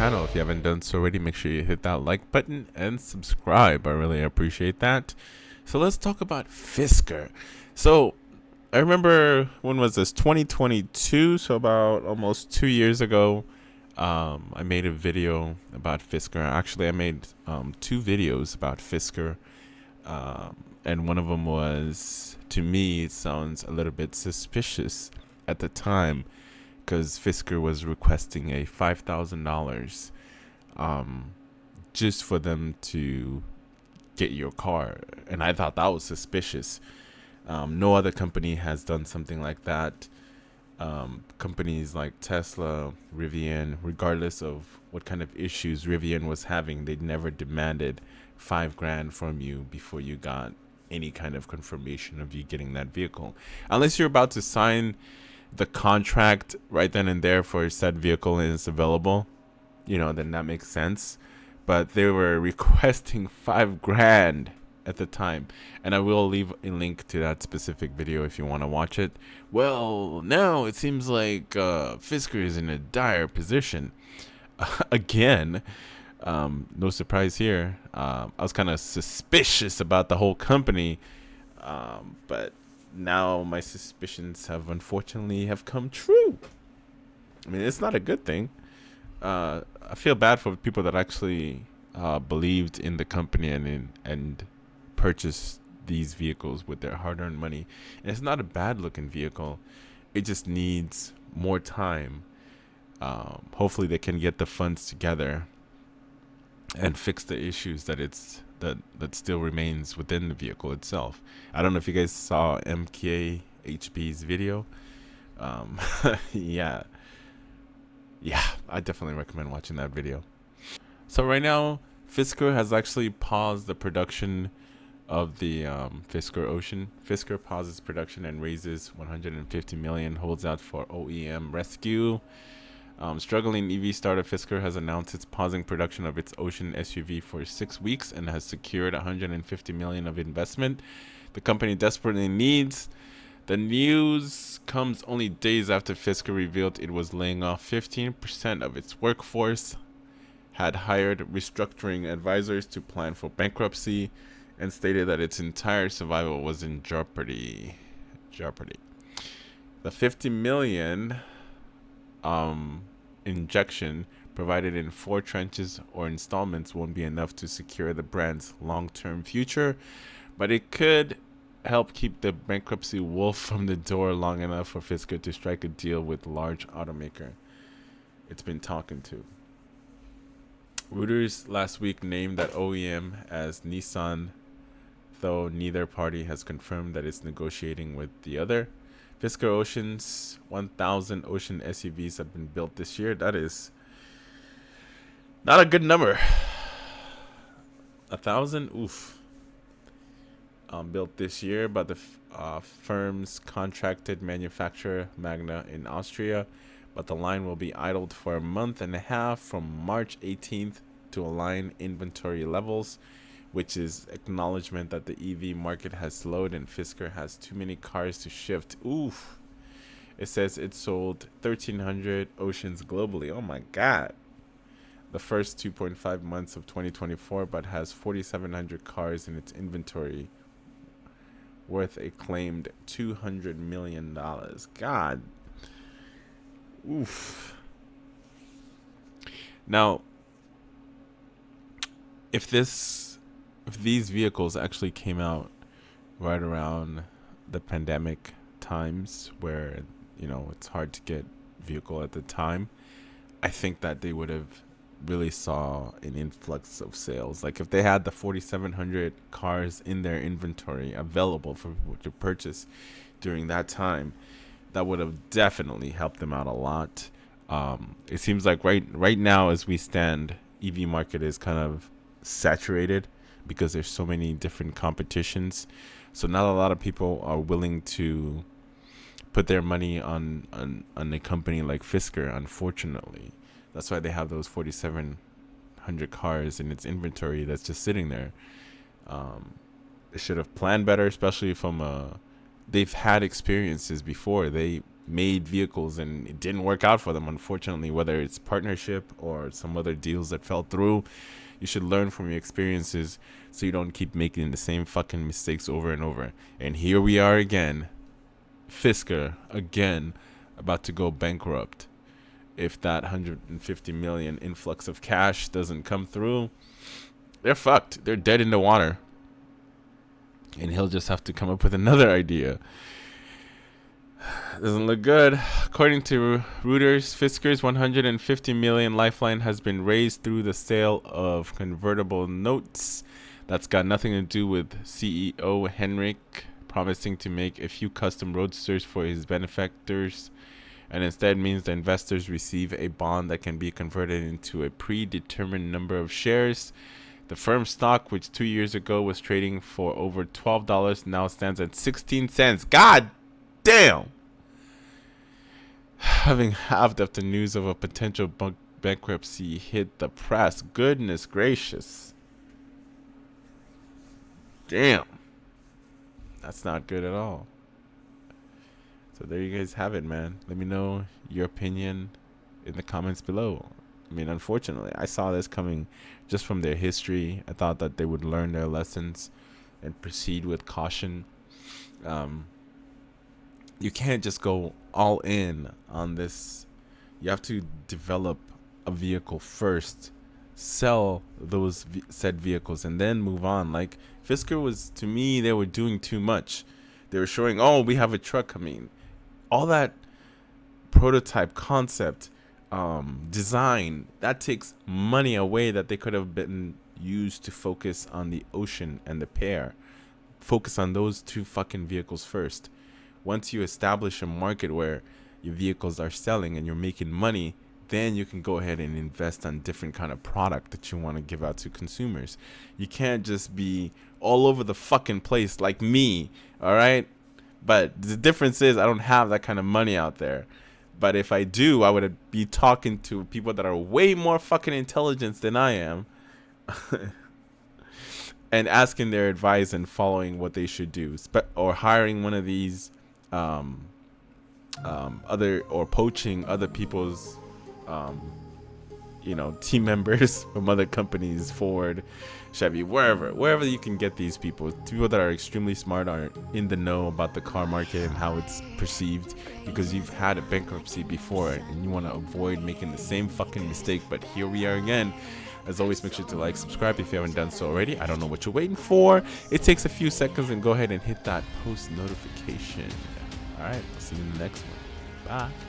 channel. If you haven't done so already, make sure you hit that like button and subscribe. I really appreciate that. So let's talk about Fisker. So I remember, when was this? 2022. So about almost 2 years ago, I made a video about Fisker. Actually, I made two videos about Fisker. And one of them was, to me, it sounds a little bit suspicious at the time, because Fisker was requesting a $5,000 just for them to get your car. And I thought that was suspicious. No other company has done something like that. Companies like Tesla, Rivian, regardless of what kind of issues Rivian was having, they never demanded $5,000 from you before you got any kind of confirmation of you getting that vehicle, unless you're about to sign the contract right then and there for said vehicle and it's available. Then that makes sense. But they were requesting $5,000 at the time, and I will leave a link to that specific video if you want to watch it. Well, now it seems like Fisker is in a dire position again. No surprise here. I was kind of suspicious about the whole company, but now my suspicions have unfortunately come true. I mean, it's not a good thing. I feel bad for people that actually believed in the company and purchased these vehicles with their hard-earned money. And it's not a bad-looking vehicle. It just needs more time. Hopefully, they can get the funds together and fix the issues that still remains within the vehicle itself. I don't know if you guys saw MKHB's video. Yeah, I definitely recommend watching that video. So right now, Fisker has actually paused the production of the Fisker Ocean. Fisker pauses production and raises $150 million, holds out for OEM rescue. Struggling EV startup Fisker has announced it's pausing production of its Ocean SUV for 6 weeks and has secured $150 million of investment the company desperately needs. The news comes only days after Fisker revealed it was laying off 15% of its workforce, had hired restructuring advisors to plan for bankruptcy, and stated that its entire survival was in jeopardy. The $50 million injection, provided in 4 tranches or installments, won't be enough to secure the brand's long-term future, but it could help keep the bankruptcy wolf from the door long enough for Fisker to strike a deal with large automaker it's been talking to. Reuters last week named that OEM as Nissan, though neither party has confirmed that it's negotiating with the other. Fisker Ocean's 1,000 Ocean SUVs have been built this year. That is not a good number. 1,000? Oof. Built this year by the firm's contracted manufacturer Magna in Austria, but the line will be idled for a month and a half from March 18th to align inventory levels, which is acknowledgement that the EV market has slowed and Fisker has too many cars to shift. Oof. It says it sold 1,300 Oceans globally. Oh my God. The first 2.5 months of 2024, but has 4,700 cars in its inventory, worth a claimed $200 million. God. Oof. Now, if these vehicles actually came out right around the pandemic times, where it's hard to get vehicle at the time, I think that they would have really saw an influx of sales. Like if they had the 4,700 cars in their inventory available for people to purchase during that time, that would have definitely helped them out a lot. It seems like right now as we stand, EV market is kind of saturated because there's so many different competitions. So not a lot of people are willing to put their money on a company like Fisker, unfortunately. That's why they have those 4,700 cars in its inventory that's just sitting there. They should have planned better, especially from they've had experiences before. They made vehicles and it didn't work out for them, unfortunately, whether it's partnership or some other deals that fell through. You should learn from your experiences so you don't keep making the same fucking mistakes over and over. And here we are again. Fisker, again, about to go bankrupt. If that 150 million influx of cash doesn't come through, they're fucked. They're dead in the water. And he'll just have to come up with another idea. Doesn't look good. According to Reuters, Fisker's 150 million lifeline has been raised through the sale of convertible notes. That's got nothing to do with CEO Henrik promising to make a few custom roadsters for his benefactors, and instead means the investors receive a bond that can be converted into a predetermined number of shares. The firm's stock, which 2 years ago was trading for over $12, now stands at 16 cents. God damn! Having halved after news of a potential bankruptcy hit the press. Goodness gracious. Damn. That's not good at all. So there you guys have it, man. Let me know your opinion in the comments below. I mean, unfortunately, I saw this coming just from their history. I thought that they would learn their lessons and proceed with caution. You can't just go all in on this. You have to develop a vehicle first, sell those said vehicles, and then move on. Like Fisker was, to me, they were doing too much. They were showing, oh, we have a truck coming. All that prototype concept, design, that takes money away that they could have been used to focus on the Ocean and the Pear. Focus on those two fucking vehicles first. Once you establish a market where your vehicles are selling and you're making money, then you can go ahead and invest on different kind of product that you want to give out to consumers. You can't just be all over the fucking place like me, all right? But the difference is I don't have that kind of money out there. But if I do, I would be talking to people that are way more fucking intelligent than I am and asking their advice and following what they should do, or hiring one of these other, or poaching other people's team members from other companies, Ford, Chevy, wherever you can get these people that are extremely smart, are in the know about the car market and how it's perceived, because you've had a bankruptcy before and you want to avoid making the same fucking mistake. But here we are again. As always, make sure to like, subscribe if you haven't done so already. I don't know what you're waiting for. It takes a few seconds, and go ahead and hit that post notification. All right, I'll see you in the next one. Bye.